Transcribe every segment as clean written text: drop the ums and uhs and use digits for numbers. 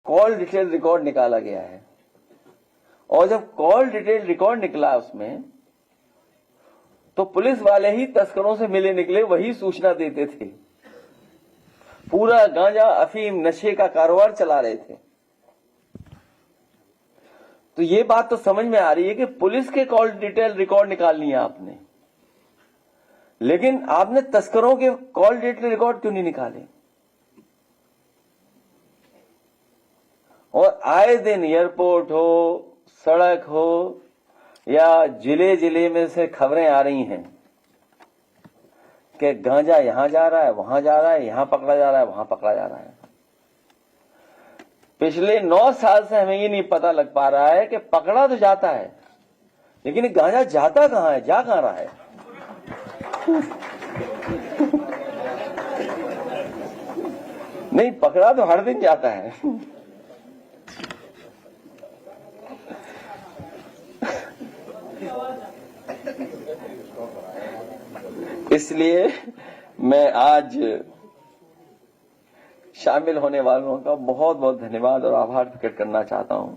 Call detail record निकाला गया है और जब कॉल डिटेल रिकॉर्ड निकला उसमें तो पुलिस वाले ही तस्करों से मिले निकले वही सूचना देते थे। पूरा गांजा अफीम नशे का कारोबार चला रहे थे। तो ये बात तो समझ में आ रही है कि पुलिस के कॉल डिटेल रिकॉर्ड निकाल लिया आपने, लेकिन आपने तस्करों के कॉल डिटेल रिकॉर्ड क्यों नहीं निकाले? और आए दिन एयरपोर्ट हो, सड़क हो या जिले जिले में से खबरें आ रही हैं कि गांजा यहां जा रहा है, वहां जा रहा है, यहां पकड़ा जा रहा है, वहां पकड़ा जा रहा है। पिछले 9 साल से हमें ये नहीं पता लग पा रहा है कि पकड़ा तो जाता है, लेकिन गांजा जाता कहां है, जा कहां रहा है? नहीं, पकड़ा तो हर दिन जाता है। इसलिए मैं आज शामिल होने वालों का बहुत बहुत धन्यवाद और आभार प्रकट करना चाहता हूं।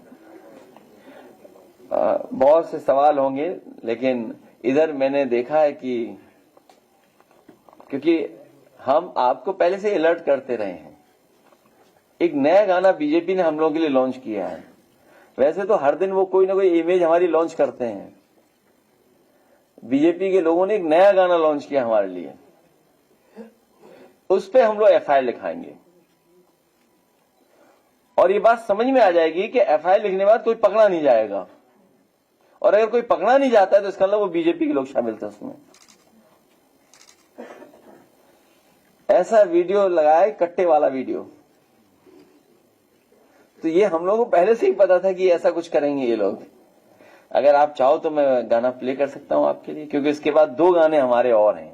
बहुत से सवाल होंगे, लेकिन इधर मैंने देखा है कि क्योंकि हम आपको पहले से अलर्ट करते रहे हैं, एक नया गाना बीजेपी ने हम लोगों के लिए लॉन्च किया है। वैसे तो हर दिन वो कोई ना कोई इमेज हमारी लॉन्च करते हैं। बीजेपी के लोगों ने एक नया गाना लॉन्च किया हमारे लिए, उस पे हम लोग एफआईआर लिखाएंगे और ये बात समझ में आ जाएगी कि एफआईआर लिखने के बाद कोई पकड़ा नहीं जाएगा, और अगर कोई पकड़ा नहीं जाता है तो इसका मतलब वो बीजेपी के लोग शामिल थे उसमें। ऐसा वीडियो लगाया, कट्टे वाला वीडियो, तो ये हम लोगों को पहले से ही पता था कि ऐसा कुछ करेंगे ये लोग। अगर आप चाहो तो मैं गाना प्ले कर सकता हूं आपके लिए, क्योंकि इसके बाद 2 गाने हमारे और हैं।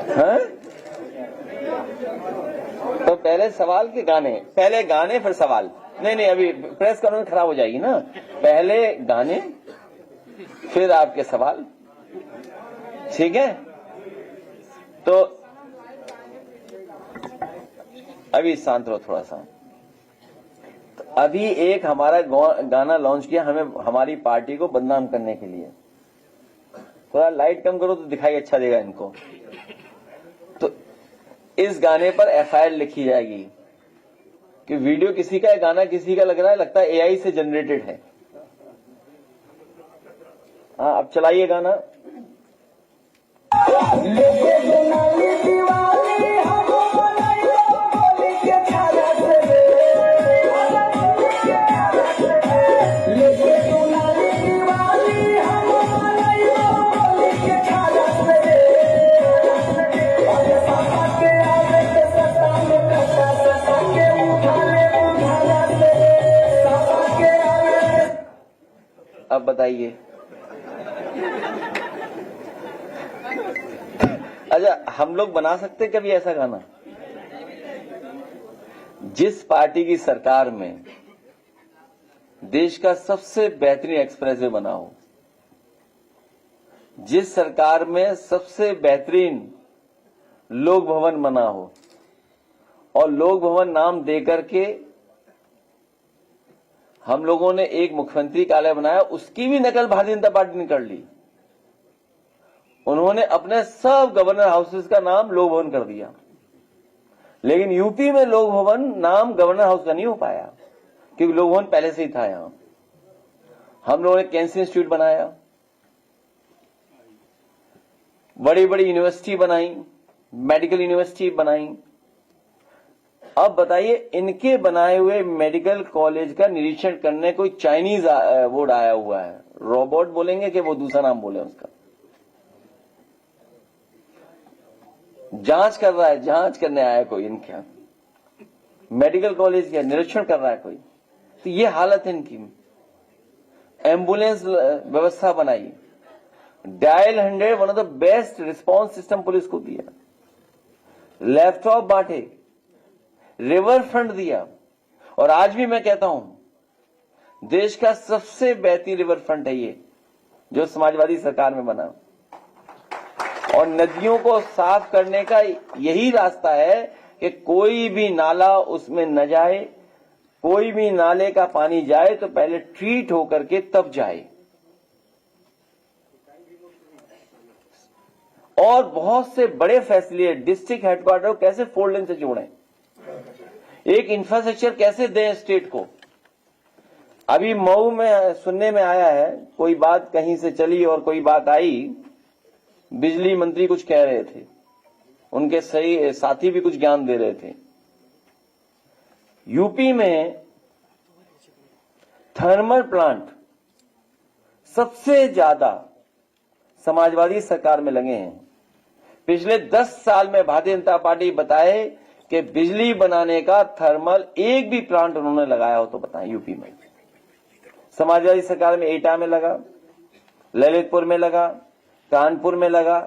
हाँ? तो पहले सवाल के गाने, पहले गाने फिर सवाल। नहीं, अभी प्रेस कॉन्फ्रेंस खराब हो जाएगी ना। पहले गाने फिर आपके सवाल, ठीक है? तो अभी शांत रहो थोड़ा सा। अभी एक हमारा गाना लॉन्च किया हमें, हमारी पार्टी को बदनाम करने के लिए। थोड़ा लाइट कम करो तो दिखाई अच्छा देगा इनको। तो इस गाने पर एफआईआर लिखी जाएगी कि वीडियो किसी का है, गाना किसी का लग रहा है, लगता है एआई से जनरेटेड है। हाँ, अब चलाइए गाना। अब बताइए। अच्छा, हम लोग बना सकते कभी ऐसा गाना? जिस पार्टी की सरकार में देश का सबसे बेहतरीन एक्सप्रेसवे बना हो, जिस सरकार में सबसे बेहतरीन लोक भवन बना हो, और लोक भवन नाम देकर के हम लोगों ने एक मुख्यमंत्री कार्यालय बनाया, उसकी भी नकल भारतीय जनता पार्टी ने कर ली। उन्होंने अपने सब गवर्नर हाउसेस का नाम लोक भवन कर दिया, लेकिन यूपी में लोक भवन नाम गवर्नर हाउस का नहीं हो पाया, क्योंकि लोक भवन पहले से ही था यहां। हम लोगों ने कैंसर इंस्टीट्यूट बनाया, बड़ी बड़ी यूनिवर्सिटी बनाई, मेडिकल यूनिवर्सिटी बनाई। अब बताइए, इनके बनाए हुए मेडिकल कॉलेज का निरीक्षण करने कोई चाइनीज बोर्ड आया हुआ है। रोबोट बोलेंगे कि वो दूसरा नाम बोले उसका, जांच कर रहा है, जांच करने आया कोई इनका मेडिकल कॉलेज का निरीक्षण कर रहा है कोई। तो ये हालत है इनकी। एम्बुलेंस व्यवस्था बनाई, dial 100 one of the best response system police को दिया, लैपटॉप बांटे, रिवर फ्रंट दिया, और आज भी मैं कहता हूं देश का सबसे बेहतरीन रिवर फ्रंट है ये जो समाजवादी सरकार में बना। और नदियों को साफ करने का यही रास्ता है कि कोई भी नाला उसमें न जाए, कोई भी नाले का पानी जाए तो पहले ट्रीट होकर के तब जाए। और बहुत से बड़े फैसले डिस्ट्रिक्ट हेडक्वार्टर को कैसे 4 लेन से जोड़ें, एक इंफ्रास्ट्रक्चर कैसे दें स्टेट को। अभी मऊ में सुनने में आया है, कोई बात कहीं से चली और कोई बात आई, बिजली मंत्री कुछ कह रहे थे, उनके सही साथी भी कुछ ज्ञान दे रहे थे। यूपी में थर्मल प्लांट सबसे ज्यादा समाजवादी सरकार में लगे हैं। पिछले 10 साल में भारतीय जनता पार्टी बताए कि बिजली बनाने का थर्मल एक भी प्लांट उन्होंने लगाया हो तो बताएं। यूपी में समाजवादी सरकार में एटा में लगा, ललितपुर में लगा, कानपुर में लगा,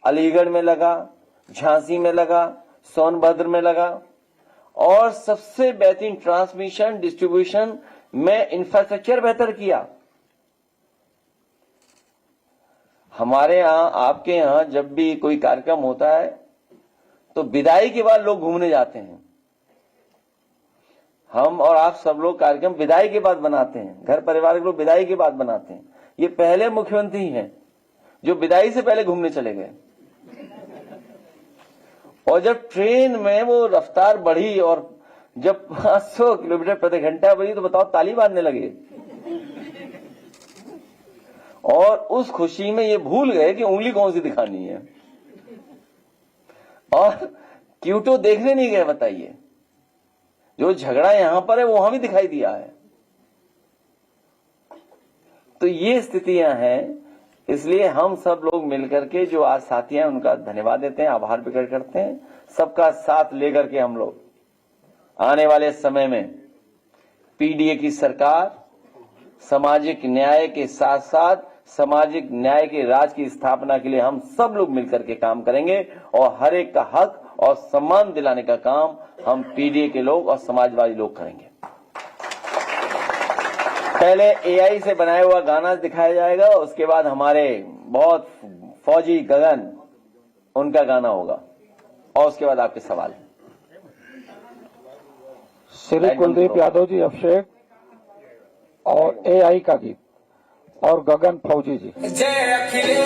अलीगढ़ में लगा, झांसी में लगा, सोनभद्र में लगा, और सबसे बेहतरीन ट्रांसमिशन डिस्ट्रीब्यूशन में इंफ्रास्ट्रक्चर बेहतर किया। हमारे यहां, आपके यहां जब भी कोई कार्यक्रम होता है तो विदाई के बाद लोग घूमने जाते हैं। हम और आप सब लोग कार्यक्रम विदाई के बाद बनाते हैं, घर परिवार के लोग विदाई के बाद बनाते हैं। ये पहले मुख्यमंत्री हैं जो विदाई से पहले घूमने चले गए। और जब ट्रेन में वो रफ्तार बढ़ी और जब 500 किलोमीटर प्रति घंटा बढ़ी तो बताओ ताली बांधने लगे। और उस खुशी में ये भूल गए कि उंगली कौन सी दिखानी है, और क्यूटो देखने नहीं गए। बताइए, जो झगड़ा यहां पर है वो वहां भी दिखाई दिया है। तो ये स्थितियां हैं। इसलिए हम सब लोग मिलकर के जो आज साथी हैं उनका धन्यवाद देते हैं, आभार प्रकट करते हैं। सबका साथ लेकर के हम लोग आने वाले समय में पीडीए की सरकार सामाजिक न्याय के साथ साथ सामाजिक न्याय के राज की स्थापना के लिए हम सब लोग मिलकर के काम करेंगे, और हर एक का हक और सम्मान दिलाने का काम हम पीडीए के लोग और समाजवादी लोग करेंगे। पहले एआई से बनाया हुआ गाना दिखाया जाएगा, उसके बाद हमारे बहुत फौजी गगन उनका गाना होगा, और उसके बाद आपके सवाल। श्री कुलदीप यादव जी अभिषेक और एआई का गीत और गगन फौजी जी। जय अखिलेश,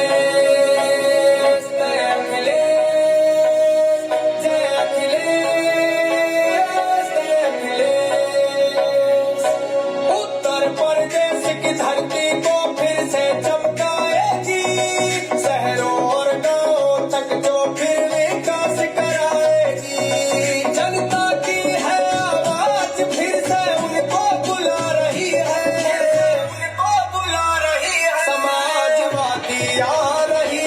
जय अखिलेश, जय अखिलेश, जय अखिलेश। उत्तर प्रदेश की धरती को फिर से चमकाएगी, शहरों और गांवों तक जो फिर विकास कराएगी। जनता की है आवाज फिर से उनको बुला रही है, उनको बुला रही है। समाजवादी आ रही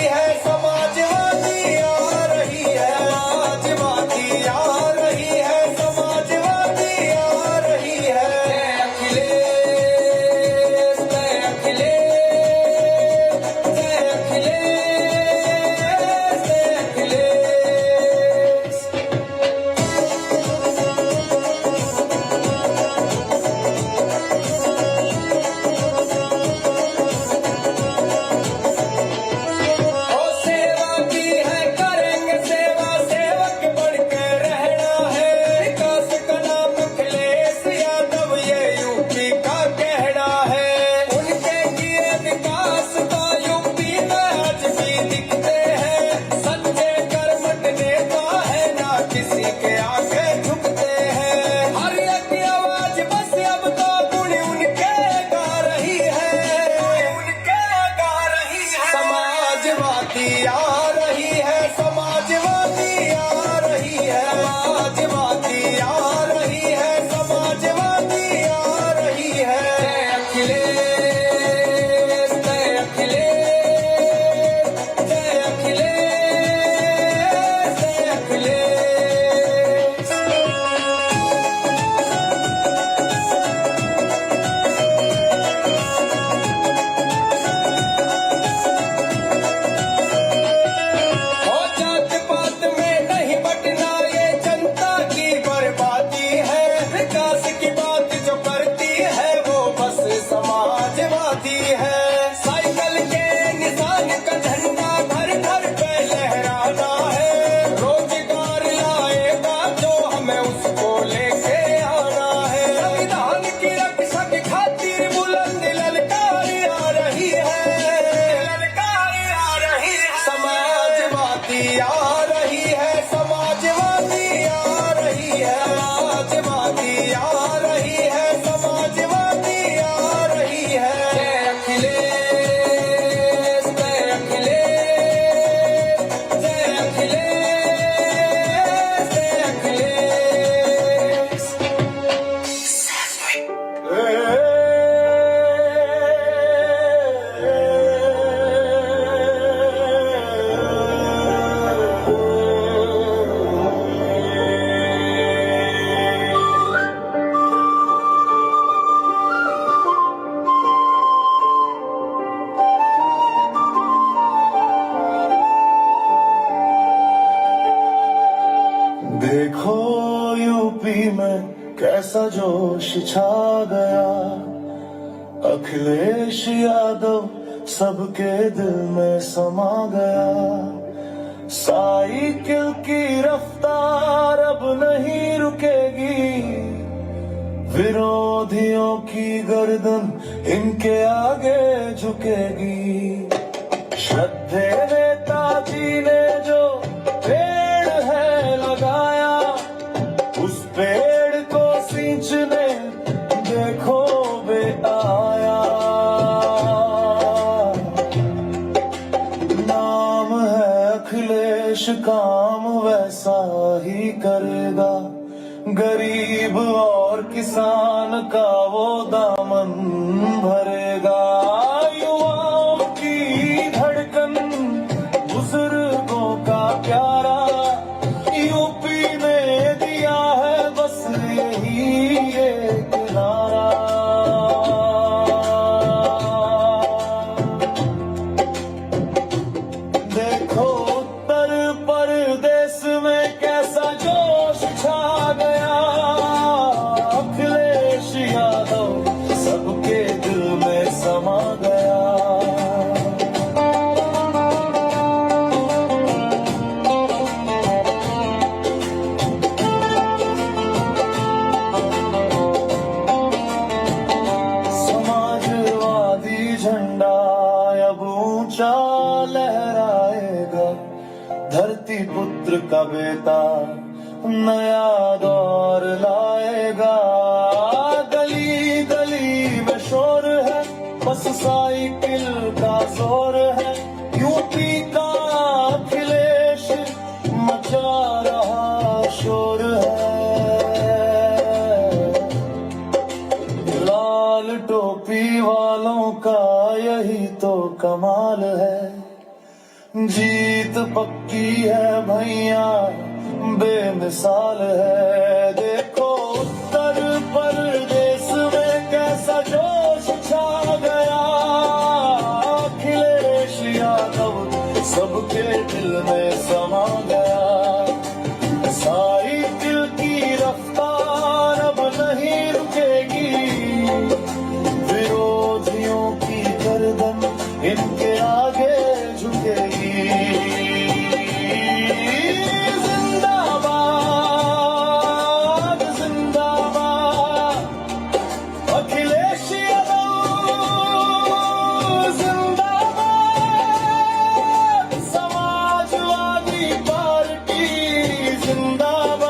कैसा जोश छा गया, अखिलेश यादव सबके दिल में समा गया। साइकिल की रफ्तार अब नहीं रुकेगी, विरोधियों की गर्दन इनके आगे झुकेगी। श्रद्धे नेताजी ने जो पेड़ है लगाया, उस पेड़ को सींचने देखो वे आया। नाम है अखिलेश, काम वैसा ही करेगा, गरीब और किसान का वो दामन भरेगा। युवाओं की धड़कन, बुजुर्गों का प्यारा, यूपी ने दिया है बस यही एक नारा। देखो उत्तर प्रदेश में कैसा जोश छा गया, अखिलेश यादव सबके दिल में समा गया। समाजवादी झंडा अब ऊंचा लहराएगा, धरती पुत्र का बेटा नया दौर लाएगा। गली गली में शोर है, बस साइकिल का जोर है, यूपी का अखिलेश मचा रहा शोर है। लाल टोपी वालों का यही तो कमाल है, जीत पक्की है भैया बेमिसाल है। देखो उत्तर प्रदेश में कैसा जोश छा गया, अखिलेश यादव सबके दिल में समा गया। साइकिल की रफ्तार अब नहीं रुकेगी, विरोधियों की गर्दन इनके आगे झुकेगी। जिंदाबाद जिंदाबाद अखिलेश यादव, जिंदाबाद समाजवादी पार्टी, जिंदाबाद।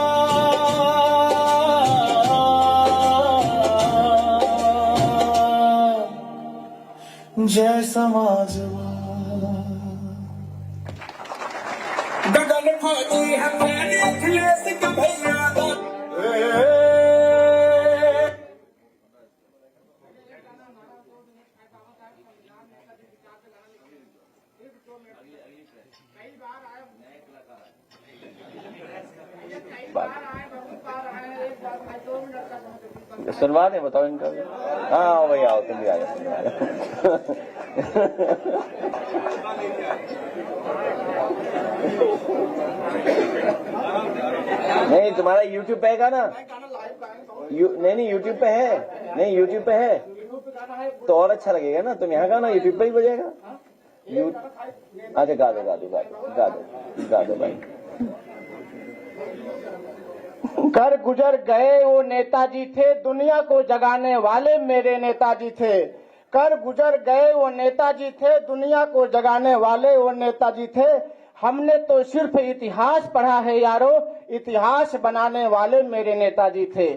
जय समाजवाद। गगन फौजी है मैंने अखिलेश का भैया। सुनवा दे, बताओ इनका। हाँ आओ भैया, आओ तुम भी आ जाओ। नहीं तुम्हारा YouTube पे है ना? नहीं YouTube पे है, नहीं YouTube पे है तो और अच्छा लगेगा ना। तुम यहाँ गाना YouTube पे ही बजेगा। अच्छा गा दो भाई। कर गुजर गए वो नेताजी थे, दुनिया को जगाने वाले मेरे नेताजी थे। कर गुजर गए वो नेताजी थे, दुनिया को जगाने वाले वो नेताजी थे। हमने तो सिर्फ इतिहास पढ़ा है यारो, इतिहास बनाने वाले मेरे नेताजी थे।